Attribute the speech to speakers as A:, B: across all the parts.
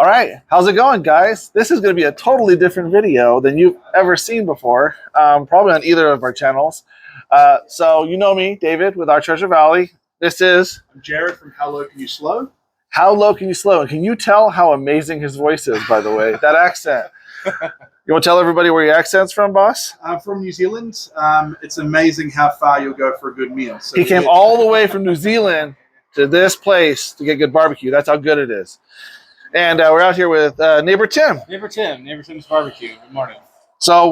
A: All right, how's it going, guys? This is going to be a totally different video than you've ever seen before, probably on either of our channels. So you know me, David, with Our Treasure Valley. This is...
B: I'm Jared from How Low Can You Slow?
A: How Low Can You Slow? And can you tell how amazing his voice is, by the way? That accent. You want to tell everybody where your accent's from, boss?
B: I'm from New Zealand. It's amazing how far you'll go for a good meal. So
A: he came all the way from New Zealand to this place to get good barbecue. That's how good it is. And we're out here with neighbor Tim.
C: Neighbor Tim's BBQ. Good morning.
A: So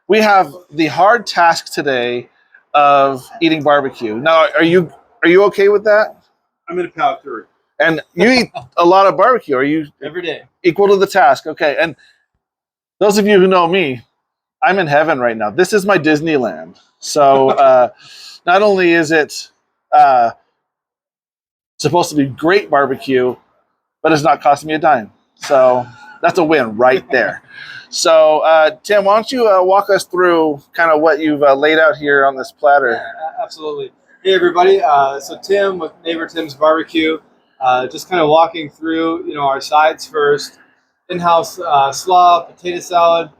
A: we have the hard task today of eating barbecue. Now, are you okay with that?
B: I'm going to power through.
A: And you eat a lot of barbecue. Are you
C: every day
A: equal to the task? Okay. And those of you who know me, I'm in heaven right now. This is my Disneyland. So not only is it supposed to be great barbecue, but it's not costing me a dime. So that's a win right there. So Tim, why don't you walk us through kind of what you've laid out here on this platter?
C: Yeah, absolutely. Hey everybody, so Tim with Neighbor Tim's BBQ, just kind of walking through, our sides first. In-house slaw, potato salad,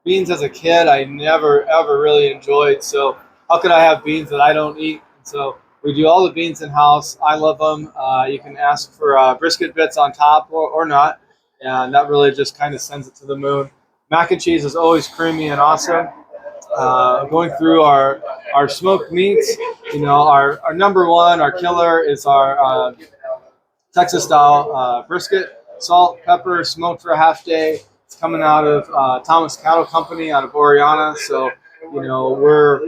C: beans as a kid I never ever really enjoyed. So how could I have beans that I don't eat? So we do all the beans in-house. I love them. You can ask for brisket bits on top or not. And that really just kind of sends it to the moon. Mac and cheese is always creamy and awesome. Going through our smoked meats, our number one, our killer is our Texas style brisket. Salt, pepper, smoked for a half day. It's coming out of Thomas Cattle Company out of Oriana. So we're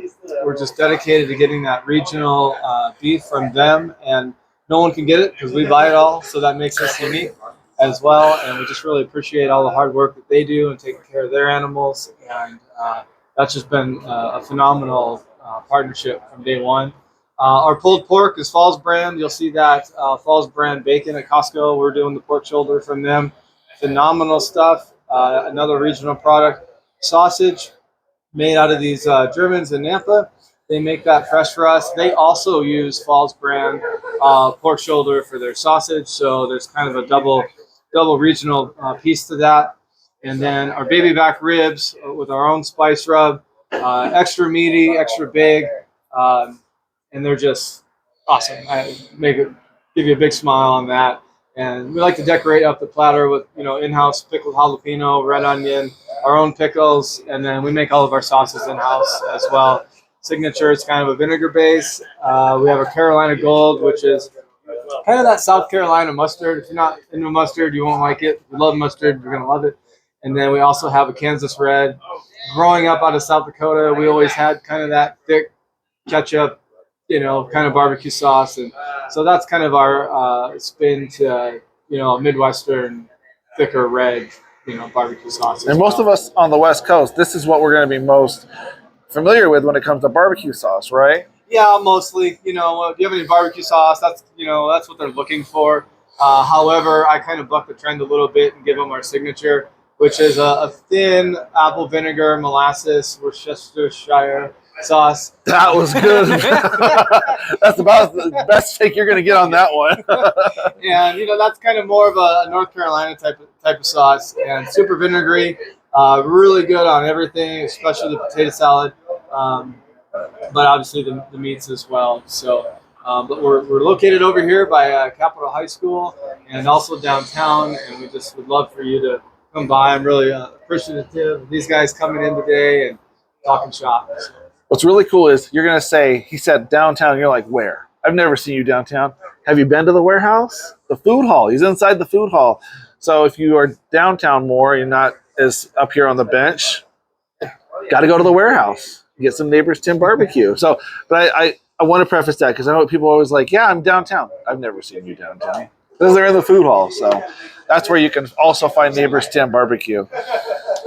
C: just dedicated to getting that regional beef from them, and no one can get it because we buy it all, so that makes us unique as well. And we just really appreciate all the hard work that they do and taking care of their animals, and that's just been a phenomenal partnership from day one. Our pulled pork is Falls brand. You'll see that Falls brand bacon at Costco. We're doing the pork shoulder from them. Phenomenal stuff. Another regional product. Sausage made out of these Germans in Nampa. They make that fresh for us. They also use Falls brand pork shoulder for their sausage. So there's kind of a double regional piece to that. And then our baby back ribs with our own spice rub. Extra meaty, extra big. And they're just awesome. I give you a big smile on that. And we like to decorate up the platter with, in-house pickled jalapeno, red onion, our own pickles, and then we make all of our sauces in-house as well. Signature is kind of a vinegar base. We have a Carolina Gold, which is kind of that South Carolina mustard. If you're not into mustard, you won't like it. If you love mustard, you're going to love it. And then we also have a Kansas Red. Growing up out of South Dakota, we always had kind of that thick ketchup, kind of barbecue sauce, and so that's kind of our spin to a Midwestern thicker red barbecue sauce.
A: And most of us on the West Coast, this is what we're going to be most familiar with when it comes to barbecue sauce, right?
C: Yeah, mostly. Do you have any barbecue sauce? That's that's what they're looking for. However, I kind of buck the trend a little bit and give them our signature, which is a thin apple vinegar molasses Worcestershire sauce.
A: That was good. That's about the best take you're going to get on that one.
C: And that's kind of more of a North Carolina type of sauce, and super vinegary, really good on everything, especially the potato salad, but obviously the meats as well. So, but we're located over here by Capitol High School and also downtown, and we just would love for you to come by. I'm really appreciative of these guys coming in today and talking shop. So.
A: What's really cool is you're going to say, he said downtown, and you're like, where? I've never seen you downtown. Have you been to the warehouse? The food hall. He's inside the food hall. So if you are downtown more, you're not as up here on the bench, got to go to the warehouse. Get some Neighbors Tim BBQ. So, but I want to preface that because I know people are always like, yeah, I'm downtown. I've never seen you downtown. Because they're in the food hall. So that's where you can also find Neighbors Tim BBQ.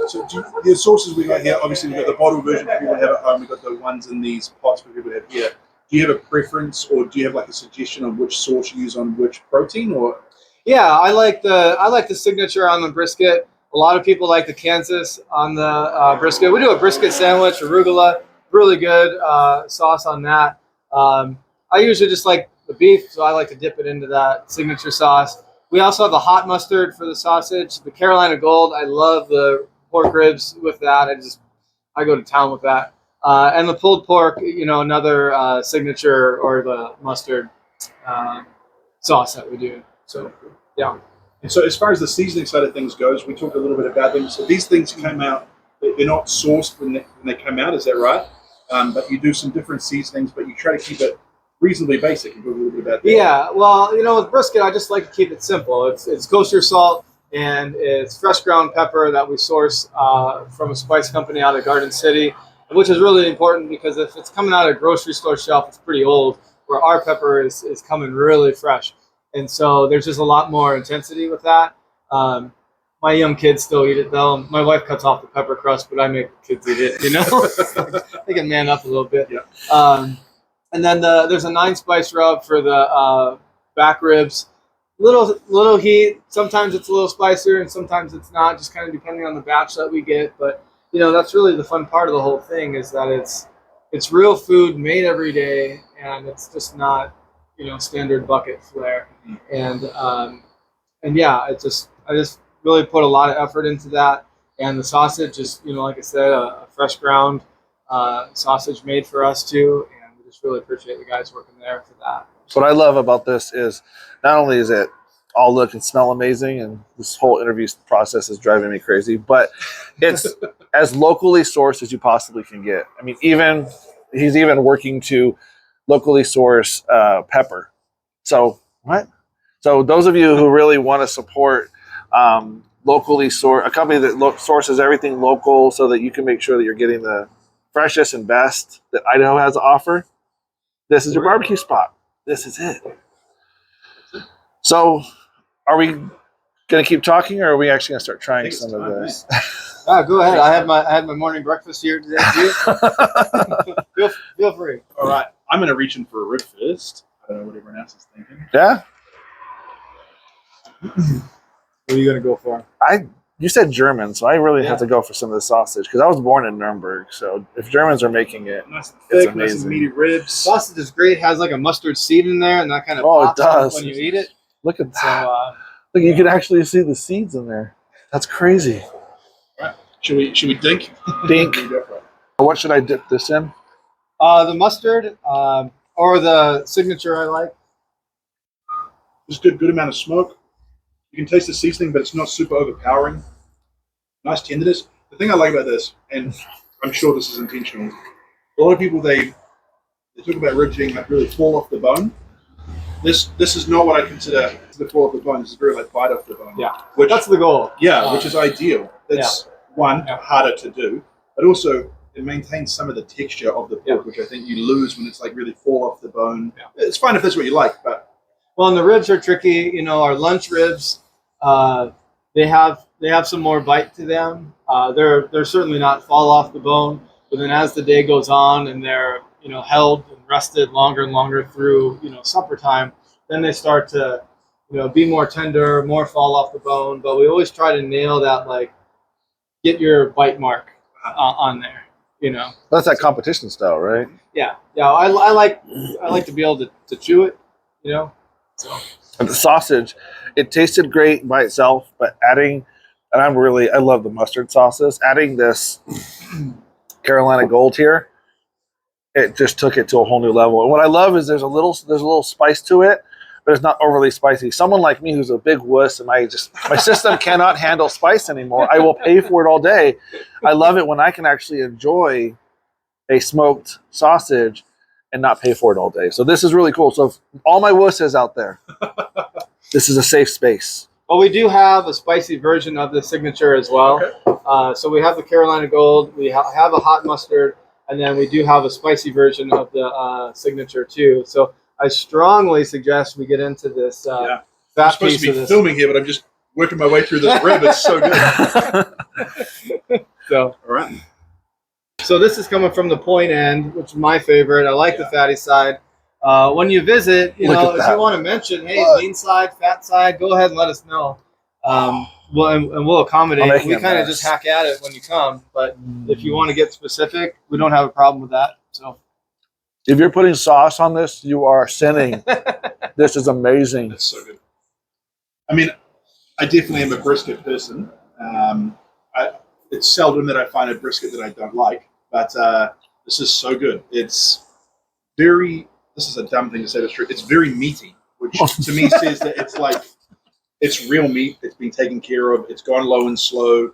B: So the sauces we got here, obviously we've got the bottle version for people to have at home. We've got the ones in these pots for people to have here. Do you have a preference, or do you have like a suggestion of which sauce you use on which protein? Or
C: yeah, I like the signature on the brisket. A lot of people like the Kansas on the brisket. We do a brisket sandwich, arugula, really good sauce on that. I usually just like the beef, so I like to dip it into that signature sauce. We also have the hot mustard for the sausage. The Carolina Gold, I love the pork ribs with that. I go to town with that. And the pulled pork, another signature or the mustard sauce that we do. So, yeah.
B: And so, as far as the seasoning side of things goes, we talked a little bit about them. So these things came out; they're not sourced when they come out. Is that right? But you do some different seasonings, but you try to keep it reasonably basic. And talk a little bit about that.
C: Yeah. Well, with brisket, I just like to keep it simple. It's kosher salt and it's fresh ground pepper that we source from a spice company out of Garden City, which is really important because if it's coming out of a grocery store shelf, it's pretty old. Where our pepper is coming really fresh. And so there's just a lot more intensity with that. My young kids still eat it though. My wife cuts off the pepper crust, but I make the kids eat it, They can man up a little bit.
B: Yeah.
C: And then there's a 9-spice rub for the back ribs. Little heat. Sometimes it's a little spicier and sometimes it's not, just kind of depending on the batch that we get. But, that's really the fun part of the whole thing is that it's real food made every day and it's just not, standard bucket fare. And yeah, I just really put a lot of effort into that. And the sausage is, like I said, a fresh ground sausage made for us too. And we just really appreciate the guys working there for that.
A: So what I love about this is not only is it all look and smell amazing, and this whole interview process is driving me crazy, but it's as locally sourced as you possibly can get. I mean, he's even working to locally source pepper. So what? So those of you who really want to support locally a company that sources everything local, so that you can make sure that you're getting the freshest and best that Idaho has to offer, this is your barbecue spot. This is it. So, are we going to keep talking, or are we actually going to start trying some of this?
C: Go ahead. I had my morning breakfast here today too. Feel free.
B: All right. I'm going to reach in for a rib first. I don't know what everyone else is thinking.
A: Yeah.
C: What are you going to go for?
A: You said German, so I really have to go for some of the sausage because I was born in Nuremberg. So if Germans are making it,
B: Nice and
A: it's
B: thick, nice and
A: amazing.
B: meaty ribs.
C: Sausage is great. It has like a mustard seed in there, and that kind of pops
A: it does
C: when you eat it.
A: Look at
C: So,
A: that. Look, you can actually see the seeds in there. That's crazy.
B: All right. Should we dink?
A: Dink. What should I dip this in?
C: The mustard or the signature I like.
B: Just good amount of smoke. You can taste the seasoning, but it's not super overpowering. Nice tenderness. The thing I like about this, and I'm sure this is intentional, a lot of people they talk about ribs being like really fall off the bone. This is not what I consider the fall off the bone. This is very like bite off the bone.
C: Yeah,
B: which
C: that's the goal.
B: Yeah, which is ideal. That's harder to do, but also it maintains some of the texture of the pork, which I think you lose when it's like really fall off the bone. Yeah. It's fine if that's what you like, but
C: well, and the ribs are tricky. Our lunch ribs, they have some more bite to them. They're certainly not fall off the bone, but then as the day goes on and they're held and rested longer and longer through supper time, then they start to be more tender, more fall off the bone. But we always try to nail that, like get your bite mark on there.
A: That's that competition style, right?
C: Yeah. I like to be able to chew it. So.
A: And the sausage, it tasted great by itself, but adding, and I love the mustard sauces. Adding this Carolina Gold here, it just took it to a whole new level. And what I love is there's a little spice to it, but it's not overly spicy. Someone like me who's a big wuss and my system cannot handle spice anymore, I will pay for it all day. I love it when I can actually enjoy a smoked sausage and not pay for it all day. So this is really cool. So if all my wusses out there, this is a safe space.
C: Well, we do have a spicy version of the signature as well. Okay. So we have the Carolina Gold, we have a hot mustard, and then we do have a spicy version of the signature too. So I strongly suggest we get into this fat
B: I'm supposed to be filming here, but I'm just working my way through this rib. It's so good.
C: So,
B: all right.
C: So this is coming from the point end, which is my favorite. I like the fatty side. When you visit, if you want to mention, hey, lean side, fat side, go ahead and let us know. We'll accommodate. We kind of just hack at it when you come. But if you want to get specific, we don't have a problem with that. So,
A: if you're putting sauce on this, you are sinning. This is amazing.
B: That's so good. I mean, I definitely am a brisket person. It's seldom that I find a brisket that I don't like, but this is so good. It's very. This is a dumb thing to say, but it's true. It's very meaty, which to me says that it's like it's real meat. It's been taken care of. It's gone low and slow.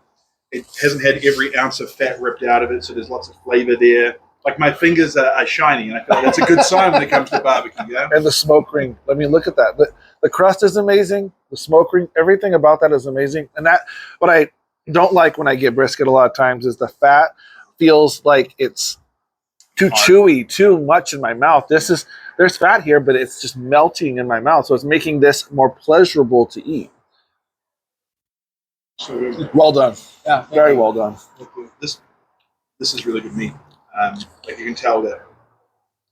B: It hasn't had every ounce of fat ripped out of it, so there's lots of flavor there. Like my fingers are shiny, and I feel like that's a good sign when it comes to barbecue. Yeah.
A: And the smoke ring. I mean, look at that. The crust is amazing. The smoke ring, everything about that is amazing. And that, what I don't like when I get brisket a lot of times is the fat feels like it's too chewy, too much in my mouth. There's fat here, but it's just melting in my mouth. So it's making this more pleasurable to eat.
B: So
A: Well done.
C: Yeah,
A: Very well done.
B: this is really good meat. Like you can tell that,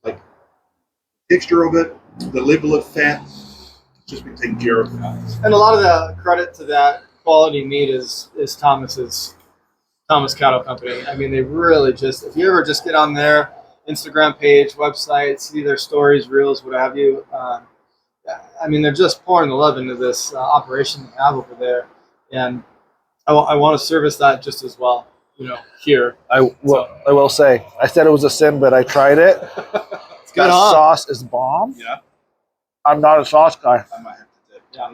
B: like texture of it, the level of fat, just been taken care of.
C: And a lot of the credit to that quality meat is Thomas Cattle Company. I mean, they really just, if you ever just get on their Instagram page, website, see their stories, reels, what have you. I mean, they're just pouring the love into this operation they have over there, and I want to service that just as well. Here.
A: I will say, I said it was a sin, but I tried it.
C: It's good,
A: That
C: huh?
A: sauce is bomb.
B: Yeah,
A: I'm not a sauce guy.
B: I might have to dip.
C: Yeah.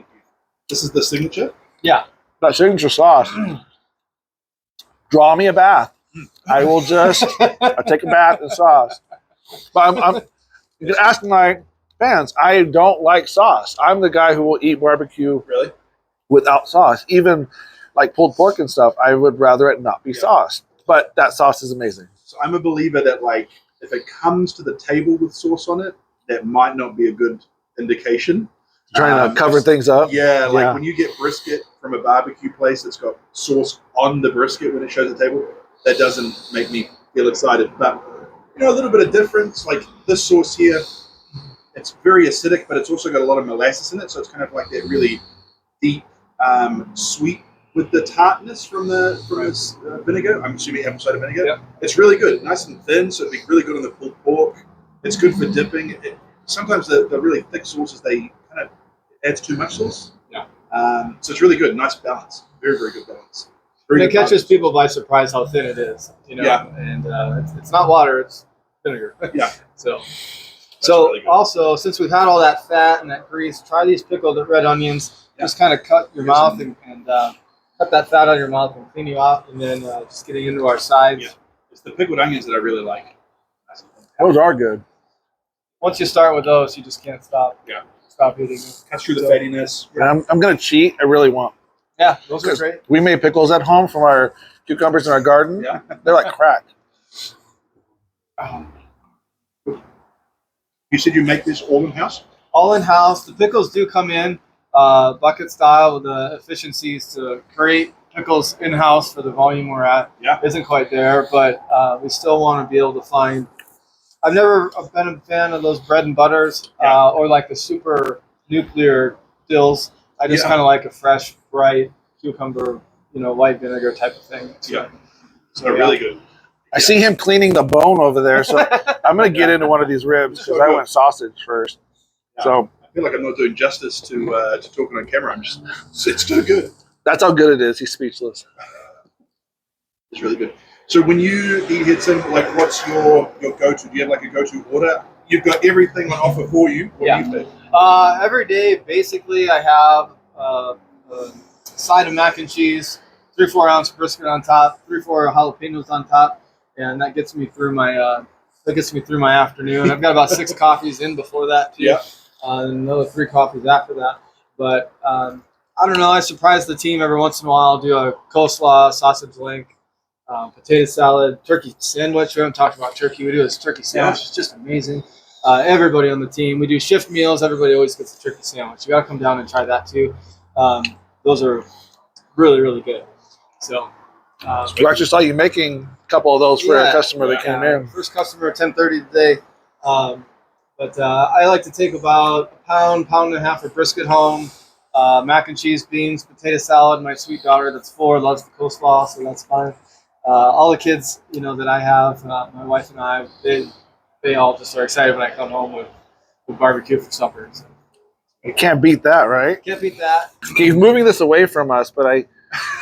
B: This is the signature.
C: Yeah.
A: That signature sauce. Draw me a bath. I will just I'll take a bath in sauce. But I'm you can ask my fans. I don't like sauce. I'm the guy who will eat barbecue
B: Really?
A: without sauce. Even like pulled pork and stuff, I would rather it not be sauced. But that sauce is amazing.
B: So I'm a believer that like if it comes to the table with sauce on it, that might not be a good indication.
A: Trying to cover things up.
B: Yeah, like
A: Yeah.
B: when you get brisket from a barbecue place that's got sauce on the brisket when it shows the table, that doesn't make me feel excited. But a little bit of difference. Like this sauce here, it's very acidic, but it's also got a lot of molasses in it, so it's kind of like that really deep, sweet with the tartness from this vinegar. I'm assuming apple cider vinegar.
C: Yep.
B: It's really good, nice and thin, so it'd be really good on the pulled pork. It's good for dipping. Sometimes the really thick sauces, they kind of adds too much sauce.
C: Yeah.
B: So it's really good, nice balance, very very good balance.
C: And
B: Very
C: it
B: good
C: catches
B: balance.
C: people by surprise how thin it is.
B: Yeah.
C: And it's not water; it's vinegar.
B: Yeah.
C: So
B: really good.
C: also, since we've had all that fat and that grease, try these pickled red onions.
B: Yeah.
C: Just kind of cut your
B: Here's
C: mouth
B: some-
C: and cut that fat out of your mouth and clean you off, and then just getting into our sides.
B: Yeah. It's the pickled onions that I really like. Nice and thin.
A: Those are good.
C: Once you start with those, you just can't stop.
B: Yeah.
C: Stop eating them.
B: Cuts through the
C: So-
B: fattiness.
A: And I'm going to cheat. I really won't.
C: Yeah, those are
A: 'Cause
C: great.
A: we made pickles at home from our cucumbers in our garden.
B: Yeah.
A: They're like crack.
B: You said you make this all in house?
C: All in house. The pickles do come in bucket style with the efficiencies to create pickles in house for the volume we're at.
B: Yeah.
C: Isn't quite there, but we still want to be able to find. I've never been a fan of those bread and butters or like the super nuclear dills. I just
B: Yeah.
C: kind of like a fresh, bright cucumber, white vinegar type of thing.
B: Yeah.
C: So
B: They're really good.
A: I see him cleaning the bone over there, so I'm going to get into one of these ribs because I went sausage first.
B: Yeah.
A: So
B: I feel like I'm not doing justice to talking on camera. It's too good.
A: that's how good it is. He's speechless.
B: It's really good. So when you eat Hitson, like what's your go-to? Do you have like a go-to order? You've got everything on offer for you. What
C: Yeah.
B: do you pick?
C: Every day, basically, I have a side of mac and cheese, 3-4 ounce brisket on top, 3-4 jalapenos on top, and that gets me through my afternoon. I've got about 6 coffees in before that too,
B: Yeah.
C: and another 3 coffees after that. But I don't know. I surprise the team every once in a while. I'll do a coleslaw, sausage link, potato salad, turkey sandwich. We haven't talked about turkey. We do this turkey sandwich. It's just amazing. Everybody on the team. We do shift meals. Everybody always gets a turkey sandwich. You got to come down and try that too. Those are really, really good. So,
A: We actually saw you making a couple of those for a customer that came in.
C: First customer at 10:30 today. But I like to take about a pound and a half of brisket home, mac and cheese, beans, potato salad. My sweet daughter that's 4 loves the coleslaw, so that's fine. All the kids, that I have, my wife and I, they all just are excited when I come home with barbecue for supper. So.
A: You can't beat that, right?
C: Can't beat that.
A: Okay, he's moving this away from us, but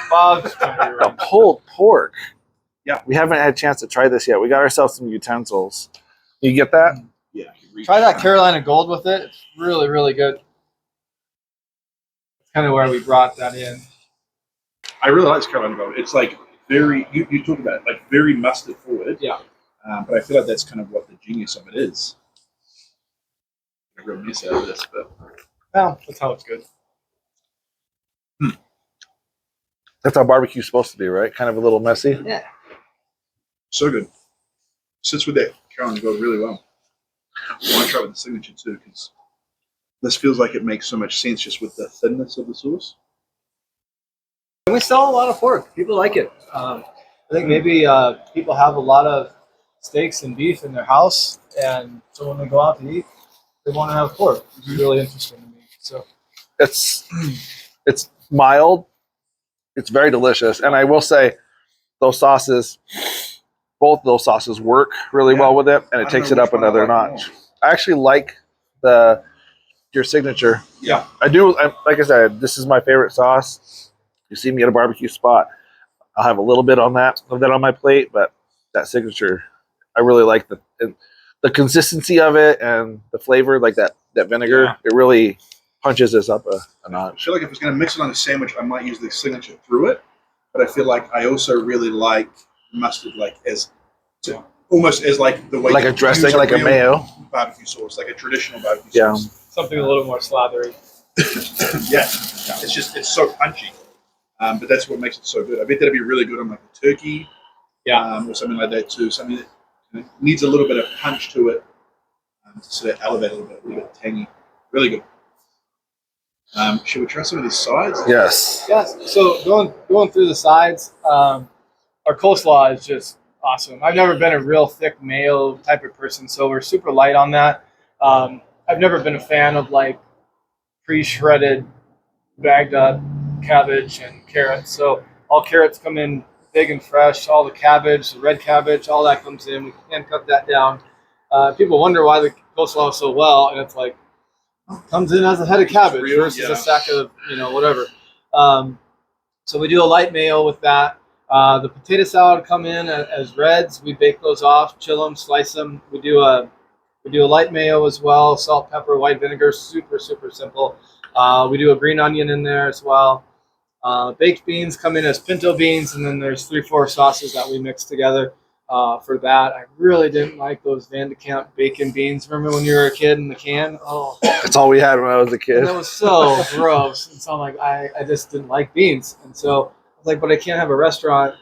C: Bob's trying to be
A: the
C: right.
A: pulled pork.
B: Yeah.
A: We haven't had a chance to try this yet. We got ourselves some utensils. You get that?
B: Yeah.
C: Try that Carolina Gold with it. It's really, really good. It's kind of where we brought that in.
B: I really like this Carolina Gold. It's like very, you talk about it, like very mustard forward.
C: Yeah.
B: But I feel like that's kind of what the genius of it is. A real mess out of this, but
C: Well, that's how it's good.
A: That's how barbecue's supposed to be, right? Kind of a little messy.
C: Yeah.
B: so good. Sits with that Carolina Gold really well. I want to try with the signature too, because this feels like it makes so much sense just with the thinness of the sauce.
C: And we sell a lot of pork. People like it. I think maybe people have a lot of steaks and beef in their house, and so when they go out to eat, they want to have pork. It's really interesting to me. So
A: It's mild. It's very delicious, and I will say, those sauces, both those sauces work really well with it, and it takes it up another notch. I actually like your signature.
B: Yeah.
A: I do. Like I said, this is my favorite sauce. You see me at a barbecue spot, I'll have a little bit of that on my plate, but that signature, I really like the consistency of it and the flavor, like that vinegar.
B: Yeah.
A: It really punches this up a
B: I
A: notch.
B: feel like if I was going to mix it on a sandwich, I might use the signature through it. But I feel like I also really like mustard, like almost as like the way
A: Like
B: you
A: a dressing,
B: use
A: like a
B: real
A: mayo.
B: barbecue sauce, like a traditional barbecue
A: Yeah.
B: sauce.
C: something a little more slathery.
B: Yeah, it's so punchy. But that's what makes it so good. I bet that'd be really good on like a turkey, or something like that too. Something that needs a little bit of punch to it to sort of elevate a little bit tangy. Really good. Should we try some of these sides?
A: Yes.
C: Yes. So going through the sides, our coleslaw is just awesome. I've never been a real thick mayo type of person, so we're super light on that. I've never been a fan of like pre-shredded, bagged up cabbage and carrots. So all carrots come in big and fresh. All the cabbage, the red cabbage, all that comes in. We can cut that down. People wonder why the coleslaw is so well, and it's like comes in as a head of cabbage versus a sack of whatever. So we do a light mayo with that. The potato salad come in as reds. We bake those off, chill them, slice them. We do a light mayo as well. Salt, pepper, white vinegar. Super simple. We do a green onion in there as well. Baked beans come in as pinto beans, and then there's 3-4 sauces that we mix together. For that, I really didn't like those Van de Kamp bacon beans. Remember when you were a kid in the can? Oh,
A: That's all we had when I was a kid.
C: and that was so gross. And so I'm like, I just didn't like beans. And so I was like, but I can't have a restaurant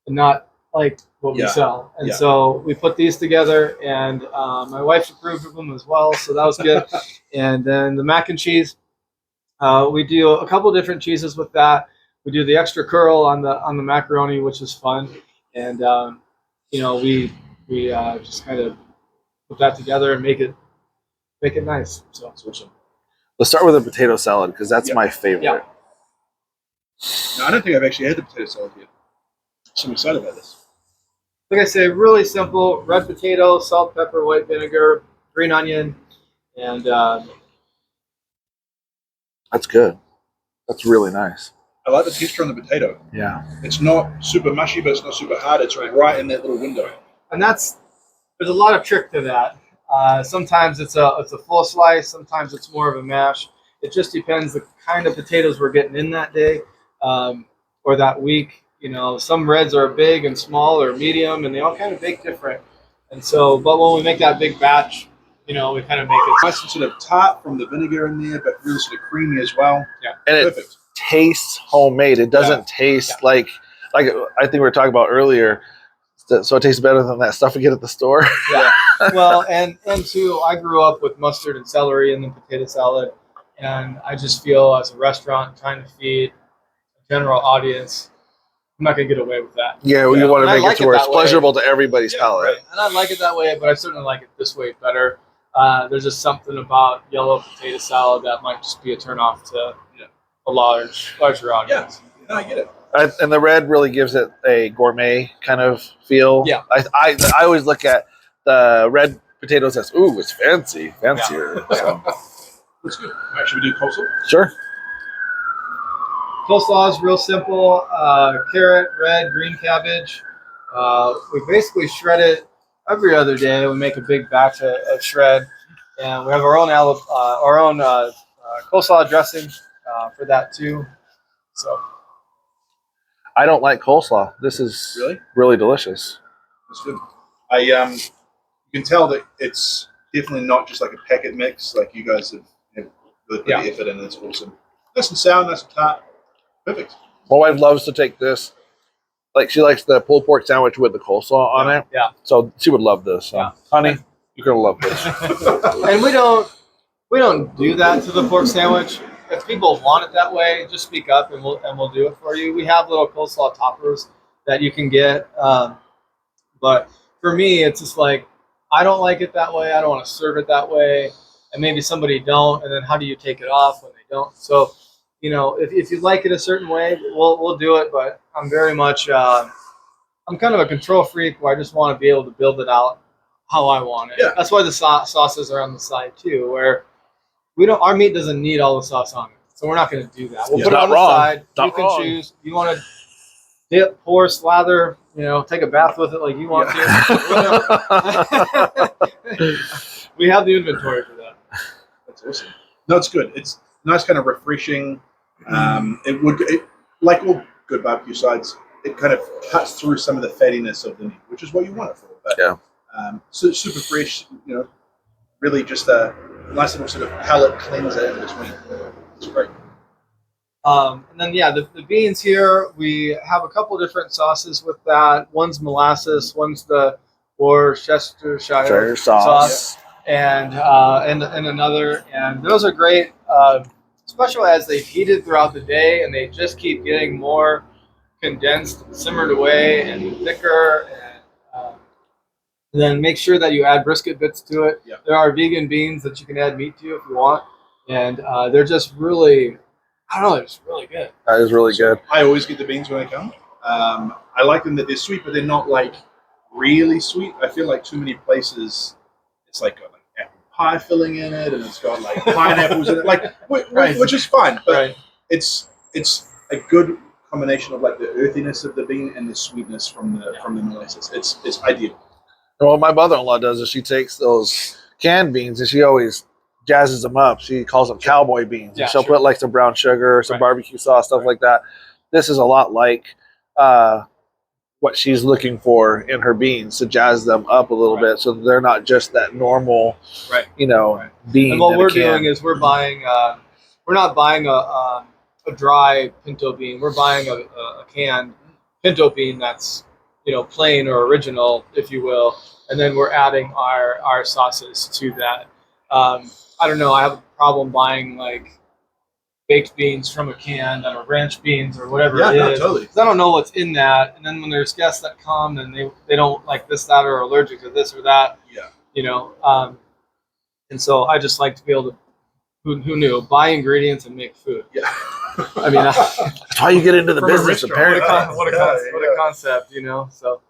C: and not like what we sell. And so we put these together, and my wife approved of them as well, so that was good. And then the mac and cheese, we do a couple different cheeses with that. We do the extra curl on the macaroni, which is fun, and we just kind of put that together and make it nice. So it's awesome.
A: Let's start with a potato salad because that's my favorite.
C: Yeah.
B: No, I don't think I've actually had the potato salad yet. So I'm excited about this.
C: Like I say, really simple: red potato, salt, pepper, white vinegar, green onion, and
A: That's good. That's really nice.
B: I like the texture on the potato.
A: Yeah.
B: It's not super mushy, but it's not super hard. It's right in that little window.
C: and there's a lot of trick to that. Sometimes it's a full slice, sometimes it's more of a mash. It just depends the kind of potatoes we're getting in that day or that week. Some reds are big and small or medium, and they all kind of bake different. And so, but when we make that big batch, we kind of make it
B: Nice and sort of tart from the vinegar in there, but really sort of creamy as well.
C: Yeah,
A: and
B: Perfect.
A: it tastes homemade. It doesn't taste like I think we were talking about earlier. So it tastes better than that stuff we get at the store.
C: Yeah. Well, and too, I grew up with mustard and celery in the potato salad, and I just feel as a restaurant trying to feed a general audience, I'm not gonna get away with that.
A: Yeah, you want to
C: And I
A: make
C: like
A: it to where
C: it
A: it's
C: that way.
A: pleasurable to everybody's palate.
C: Right. And I like it that way, but I certainly like it this way better. There's just something about yellow potato salad that might just be a turnoff to a larger audience.
B: Yeah, no, I get it.
A: And the red really gives it a gourmet kind of feel.
C: Yeah.
A: I always look at the red potatoes as, ooh, it's fancier. So,
B: That's good. All right, should we do coleslaw?
A: Sure.
C: Coleslaw is real simple. Carrot, red, green cabbage. We basically shred it every other day. We make a big batch of shred, and we have our own coleslaw dressing for that too. So
A: I don't like coleslaw. This is really delicious.
B: That's good. You can tell that it's definitely not just like a packet mix. Like you guys have really put the effort in. It's awesome. Nice and sour, nice and tart. Perfect.
A: My wife loves to take this. Like she likes the pulled pork sandwich with the coleslaw on it.
C: Yeah.
A: So she would love this. So, honey, you're gonna love this.
C: And we don't do that to the pork sandwich. If people want it that way, just speak up and we'll do it for you. We have little coleslaw toppers that you can get. But for me, it's just like I don't like it that way. I don't want to serve it that way, and maybe somebody don't. And then how do you take it off when they don't? So, you know, if you like it a certain way, we'll do it. But I'm very much I'm kind of a control freak where I just want to be able to build it out how I want it.
B: Yeah.
C: That's why the sauces are on the side too, where our meat doesn't need all the sauce on it, so we're not going to do that. We'll put it on the side. You can choose. You want to dip, pour, slather, you know, take a bath with it like you want to. We have the inventory for that.
B: That's awesome. No, it's good. It's nice, kind of refreshing. Like all good barbecue sides, it kind of cuts through some of the fattiness of the meat, which is what you want it for. But, so it's super fresh, you know, really just a nice little sort of palate cleanser in between. It's great.
C: And then, the beans here, we have a couple different sauces with that. One's molasses, one's the Worcestershire sauce, and another. And those are great, especially as they've heated throughout the day and they just keep getting more condensed, simmered away, and thicker. And then make sure that you add brisket bits to it.
B: Yeah.
C: There are vegan beans that you can add meat to if you want, and they're just really. I don't know, it's really good.
A: That is really good.
B: I always get the beans when I come. I like them that they're sweet, but they're not like really sweet. I feel like too many places, it's like got like apple pie filling in it, and it's got like pineapples in it, like which is fine, but it's a good combination of like the earthiness of the bean and the sweetness from the molasses. It's ideal.
A: And what my mother-in-law does is she takes those canned beans and she always jazzes them up. She calls them cowboy beans.
C: Yeah,
A: She'll put like some brown sugar, some barbecue sauce, stuff like that. This is a lot like what she's looking for in her beans to jazz them up a little bit, so they're not just that normal, bean.
C: And what we're doing is we're buying. We're not buying a dry pinto bean. We're buying a canned pinto bean that's plain or original, if you will, and then we're adding our sauces to that. I don't know. I have a problem buying like baked beans from a can or ranch beans or whatever it is.
B: Totally.
C: Because I don't know what's in that. And then when there's guests that come and they don't like this, that, or allergic to this or that. Yeah. And so I just like to be able to, who knew, buy ingredients and make food.
B: Yeah.
C: I mean,
A: that's how you get into the business, apparently.
C: What a concept, So.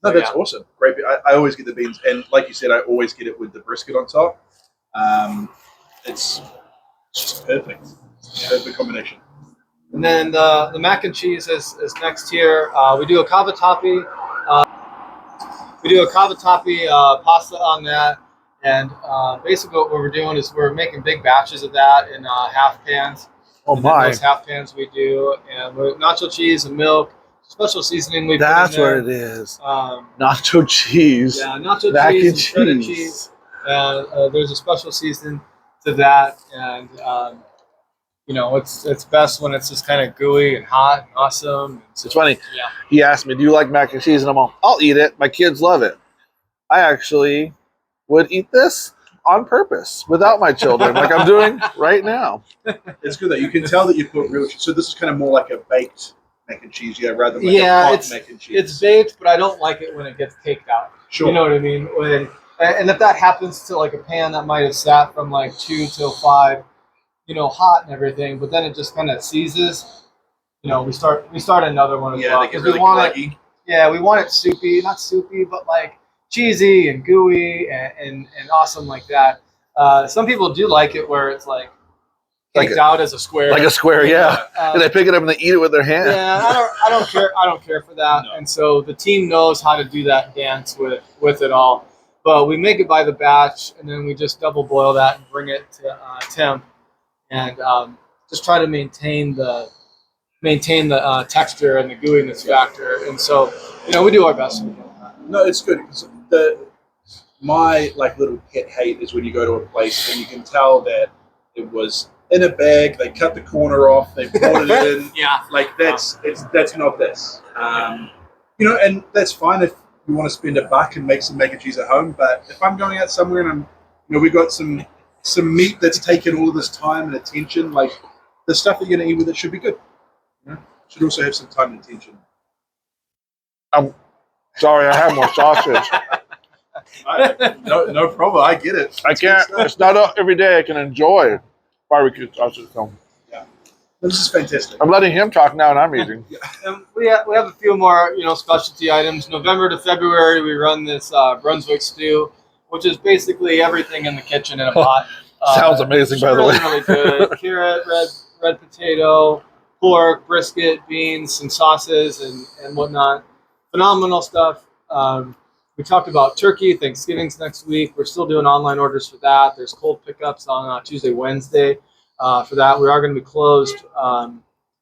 B: No, that's awesome. Great. I always get the beans, and like you said, I always get it with the brisket on top. It's just perfect. Perfect combination.
C: And then the mac and cheese is next here. We do a cavatappi. Pasta on that, and basically what we're doing is we're making big batches of that in half pans.
A: Oh my!
C: Those half pans we do, and with nacho cheese and milk. Special seasoning we
A: That's
C: put in there.
A: what it is. Nacho cheese.
C: Yeah, nacho
A: mac
C: cheese
A: and
C: shredded cheese. There's a special season to that, and it's best when it's just kind of gooey and hot and awesome. So,
A: it's funny.
C: Yeah.
A: He asked me, "Do you like mac and cheese?" And I'm all, "I'll eat it. My kids love it." I actually would eat this on purpose without my children, like I'm doing right now.
B: It's good that you can tell that you put real cheese. So this is kind of more like a baked mac and cheese, rather than like a hot mac and cheese.
C: It's baked, but I don't like it when it gets caked out.
B: Sure.
C: You know what I mean? And if that happens to like a pan that might have sat from like 2 till 5, hot and everything, but then it just kind of seizes. We start another one as well.
B: They get really gluggy.
C: We want it soupy, not soupy, but like cheesy and gooey and awesome like that. Some people do like it where it's like yanked out as a square.
A: Like a square, yeah. And they pick it up and they eat it with their hand.
C: Yeah, I don't care. I don't care for that.
B: No.
C: And so the team knows how to do that dance with it all. But we make it by the batch, and then we just double boil that and bring it to temp, and just try to maintain the texture and the gooiness factor. And so, we do our best with that.
B: No, it's good. My like little pet hate is when you go to a place and you can tell that it was in a bag. They cut the corner off. They poured it in.
C: Yeah.
B: Like that's not this. And that's fine if you want to spend $1 and make some mac and cheese at home. But if I'm going out somewhere and we've got some meat that's taken all of this time and attention, like the stuff that you're gonna eat with it should be good. Should also have some time and attention.
A: I'm sorry, I have more sausage.
B: No problem. I get it.
A: I can't. It's not every day I can enjoy barbecue sausage. So
B: This is fantastic.
A: I'm letting him talk now, and I'm eating.
C: We have a few more, specialty items. November to February, we run this Brunswick stew, which is basically everything in the kitchen in a pot.
A: Sounds amazing, by the way.
C: Really good. Carrot, red potato, pork, brisket, beans, some sauces, and whatnot. Phenomenal stuff. We talked about turkey. Thanksgiving's next week. We're still doing online orders for that. There's cold pickups on Tuesday, Wednesday for that. We are going to be closed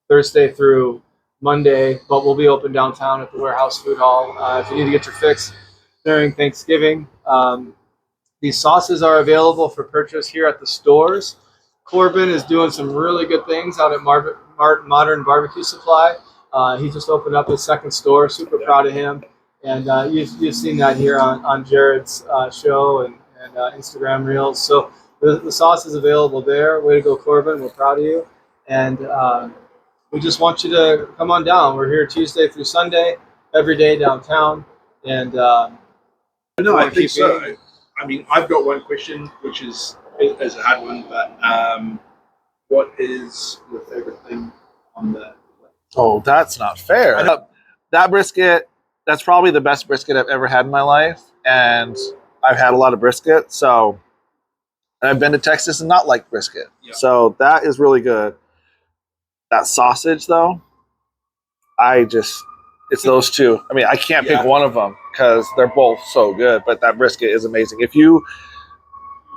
C: Thursday through Monday, but we'll be open downtown at the Warehouse Food Hall if you need to get your fix during Thanksgiving. These sauces are available for purchase here at the stores. Corbin is doing some really good things out at Modern Barbecue Supply. He just opened up his second store. Super proud of him. And you've seen that here on Jared's show and Instagram Reels. So the sauce is available there. Way to go, Corbin. We're proud of you. And we just want you to come on down. We're here Tuesday through Sunday, every day downtown. And
B: No, I think so. I mean, I've got one question, which is a hard one, but what is your favorite thing on the plate?
A: Oh, that's not fair. That brisket, that's probably the best brisket I've ever had in my life. And I've had a lot of brisket. So, and I've been to Texas and not liked brisket.
B: Yeah.
A: So that is really good. That sausage, though, it's those two. I mean, I can't pick one of them because they're both so good. But that brisket is amazing. If you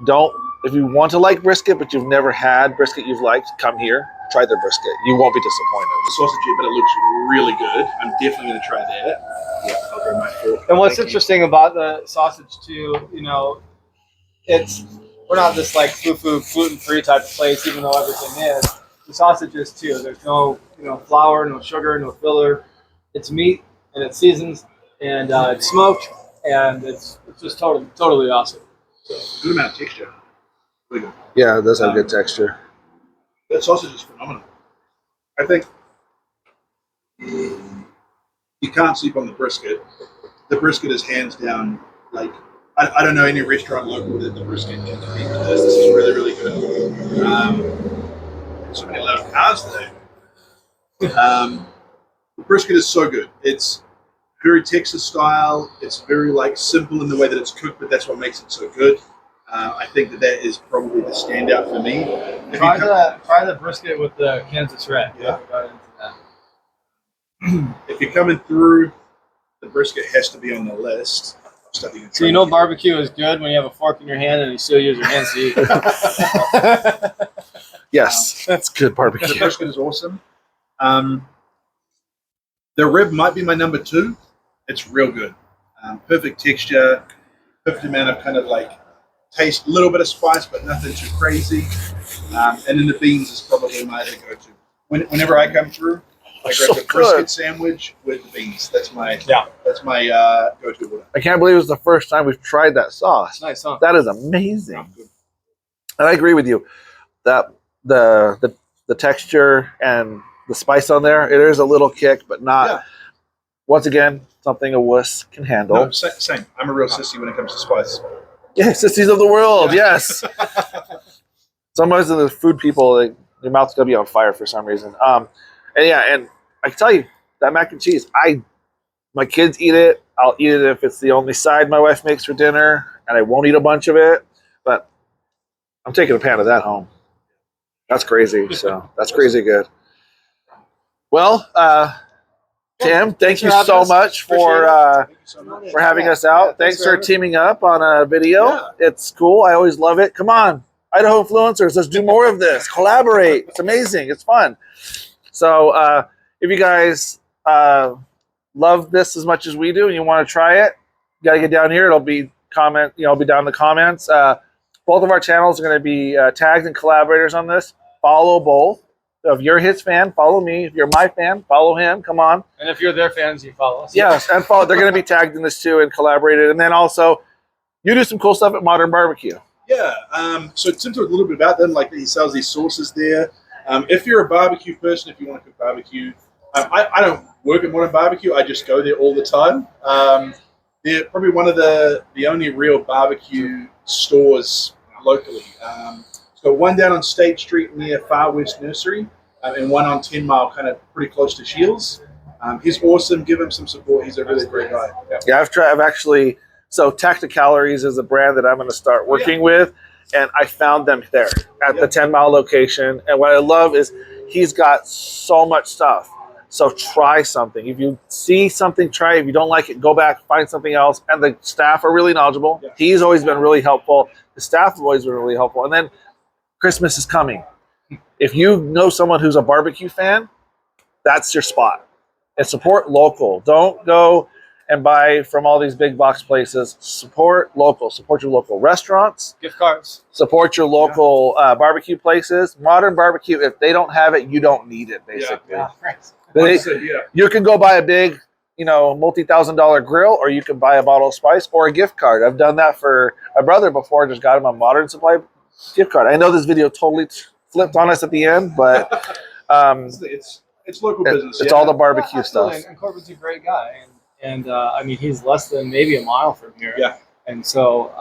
A: want to like brisket, but you've never had brisket you've liked, come here. Try their brisket. You won't be disappointed.
B: The sausage here, but it looks really good. I'm definitely going to try that. Yeah, I'll grab my fork.
C: And what's interesting about the sausage too, we're not this like foo-foo gluten-free type of place, even though everything is. The sausage is too. There's no flour, no sugar, no filler. It's meat and it's seasoned and it's smoked and it's just totally awesome.
B: So, good amount of texture. Really good.
A: Yeah, it does have good texture.
B: That sausage is phenomenal. I think you can't sleep on the brisket. The brisket is hands down, like, I don't know any restaurant local that the brisket can compete with this. This is really, really good. So many loud cars today. The brisket is so good. It's very Texas style. It's very simple in the way that it's cooked, but that's what makes it so good. I think that is probably the standout for me.
C: Try the brisket with the Kansas Red.
B: Yeah. If you're coming through, the brisket has to be on the list.
C: So barbecue is good when you have a fork in your hand and you still use your hands to eat.
A: Yes, that's good barbecue.
B: The brisket is awesome. The rib might be my number 2. It's real good. Perfect texture, perfect amount of kind of taste, a little bit of spice, but nothing too crazy. And then the beans is probably my other go-to. Whenever I come through, I grab the brisket sandwich with the beans. That's my go-to order.
A: I can't believe it was the first time we've tried that sauce.
C: Nice, huh?
A: That is amazing. And I agree with you that the texture and the spice on there, it is a little kick, but not. Once again, something a wuss can handle.
B: No, same. I'm a real sissy when it comes to spice.
A: Yeah, sissies of the world. Yes. Sometimes the food people, their mouth's gonna be on fire for some reason. And I can tell you that mac and cheese. My kids eat it. I'll eat it if it's the only side my wife makes for dinner, and I won't eat a bunch of it. But I'm taking a pan of that home. That's crazy. So that's crazy good. Well, Tim, thank you so much for
B: Thank you so much.
A: having us out.
C: Yeah,
A: thanks
C: thanks
A: for
C: for having us.
A: teaming up on a video.
B: Yeah.
A: It's cool. I always love it. Come on, Idaho influencers, let's do more of this. Collaborate. It's amazing. It's fun. So if you guys love this as much as we do and you want to try it, you got to get down here. It'll be it'll be down in the comments. Both of our channels are going to be tagged and collaborators on this. Follow both. So if you're his fan, follow me. If you're my fan, follow him. Come on.
C: And if you're their fans, you follow us.
A: Yes, and follow. They're going to be tagged in this too and collaborated. And then also, you do some cool stuff at Modern Barbecue.
B: Yeah. So Tim talked a little bit about them. Like he sells these sauces there. If you're a barbecue person, if you want to cook barbecue, I don't work at Modern Barbecue. I just go there all the time. They're probably one of the only real barbecue stores locally. It's got one down on State Street near Far West Nursery, and one on 10 Mile, kind of pretty close to Shields. He's awesome. Give him some support. He's a really great guy.
A: Yeah, I've actually. So Tacticalories is a brand that I'm going to start working with, and I found them there at the 10 Mile location. And what I love is he's got so much stuff. So try something. If you see something, try it. If you don't like it, go back, find something else. And the staff are really knowledgeable.
B: Yeah.
A: He's always been really helpful. The staff have always been really helpful. And then Christmas is coming. If you know someone who's a barbecue fan, that's your spot. And support local. Don't go and buy from all these big box places. Support local. Support your local restaurants.
C: Gift cards.
A: Support your local barbecue places. Modern Barbecue, if they don't have it, you don't need it, basically.
C: Yeah, right.
A: They-
B: Yeah.
A: you can go buy a big, multi-$1,000 grill, or you can buy a bottle of spice or a gift card. I've done that for my brother before. Just got him a Modern Supply gift card. I know this video totally flipped on us at the end, but
B: It's local business.
A: it's all the barbecue stuff.
C: Absolutely. And Corbin's a great guy, and I mean he's less than maybe a mile from here.
B: Yeah.
C: And so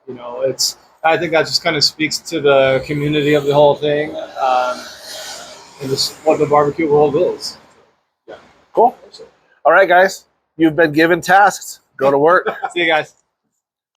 C: it's. I think that just kind of speaks to the community of the whole thing, and just what the barbecue world is.
A: Cool. All right, guys. You've been given tasks. Go to work.
C: See you guys.